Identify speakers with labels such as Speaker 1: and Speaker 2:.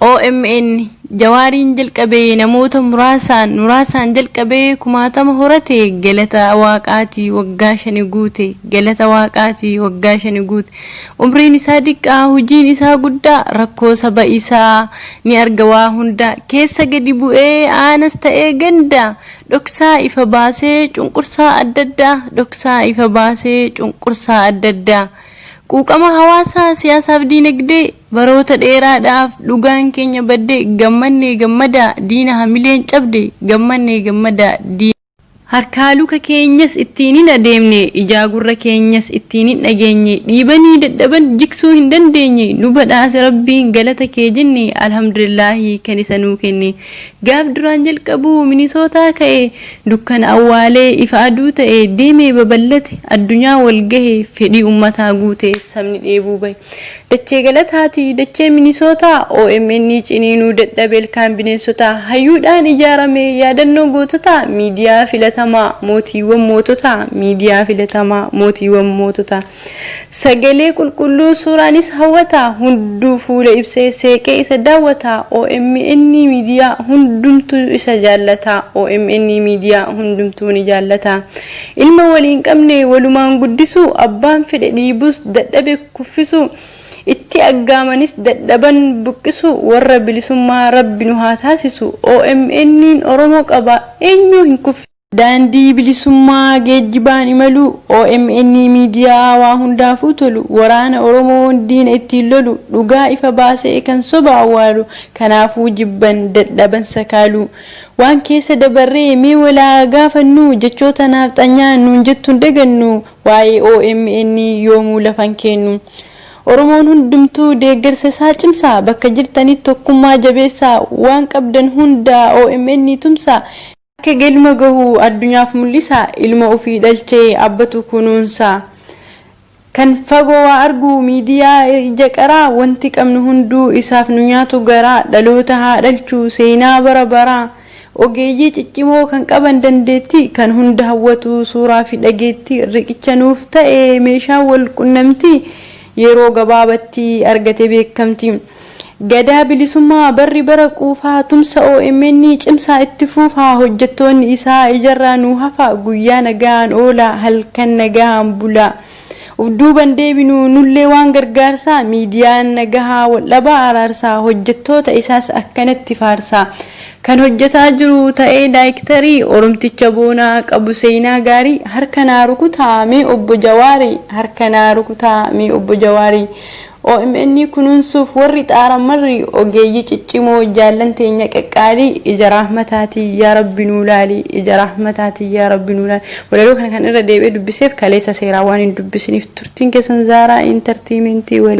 Speaker 1: OMN Jawariin jalqabee namoota muraasaan jalqabee kumaatama horate galata waaqaatii waggaa 5 guute galata waaqaatii waggaa 5 guute umriin isaa diqqaa hojiin isaa guddaa rakkoo saba isaa ni arga waa hunda keessa gadi bu'ee aanas ta'ee ganda dhoksaa ifa baasee cunqursaa addaddaa Quuqama hawaasaa siyaasaaf diinagdee baroota dheeraadhaaf dhugaan keenya badde gammanne gammada diina hamileen cabde gammanne gammada harkaa luka keenyas ittiin hin adeemne ijaa gurra keenyas ittiin hin dhageenye dhiibanii dadhaban jiksuu hin dandeenye nu badhaase rabbiin galata kee jenne alhamdulillaahi kan isa nuu kenne gaaf duraan jalqabu minisootaa ka'e dukkana awwaalee ifa aduu ta'e deemee babal'ate addunyaa wal gahe fedhii ummataa guute sabni dheebuu bahe dachee galataati dachee minisootaa OMN ciniinuu dadhabeel kaan bineensotaa hayyuudhaan ijaarame yaadannoo goototaa miidiyaa filatamaa mootiiwwan mootota sagalee qulqulluu suuraanis hawwata hunduu fuula ibsee seeqee isa daawwata OMN miidiyaa hundumtuu isa jaallata OMN miidiyaa hundumtuu ni jaallata ilma waliin qabne walumaan guddisu abbaan fedhe dhiibus dadhabe kuffisu itti aggaamanis dadhaban buqqisu warra bilisummaa rabbi nu haa taasisu OMN Oromoo qaba eenyu hin kuffisu Daandii bilisummaa geejjibaan imalu OMN miidiyaa waa hundaafuu tolu waraana Oromoo diina ittiin lolu dhugaa ifa baasee kan soba awwaalu kanaafuu jibban dadhaban sakaalu waan keessa dabarree mee walaa gaafannu jechoota naafxanyaa nuun jettuun dagannu waa'ee OMN yoomuu lafan kennu Oromoon hundumtuu deeggarsa isaa cimsaa bakka jirtanitti tokkummaa jabeessaa waan qabdan hunda OMN tumsaa Akka galma gahu addunyaaf mul'isa ilma ofii dhalchee abbatu kunuunsa kan fagoo waa argu miidiyaa ija qaraa wanti qabnu hunduu isaaf nu nyaatu garaa dhaloota haa dhalchu seenaa bara ogeeyyii ciccimoo kan qaban dandeetti kan hunda hawwatu suuraa fi dhageetti riqicha nuuf ta'e meeshaa wal qunnamti yeroo gabaabatti argate beekamti Gadaa bilisummaa barri bara quufaa tumsa OMN cimsaa itti fuufaa hojjettoonni isaa ijarraa nu hafa guyyaa nagaan oola halkan nagaan bula ufduuban deebinu nullee waan gargaarsaa miidiyaan nagahaa waldhabaa araarsaa hojjettoota isaas akkanatti faarsaa kan hojjetaa jiru ta'ee daayiktarii oromticha boonaa qabu seenaa gaarii harkanaa rukutaa mee obbo Jawaarii OMN kunuunsuuf warri xaaramarri ogeeyyii ciccimoo jaallanteenya qaqqaalii ija rahmataatii yaa rabbi nuu laali walaloo kana kan irra deebi'ee dubbiseef kaleessa seeraa waan hin dubbisiniif turtiin keessan Zaaraa Entertainmentii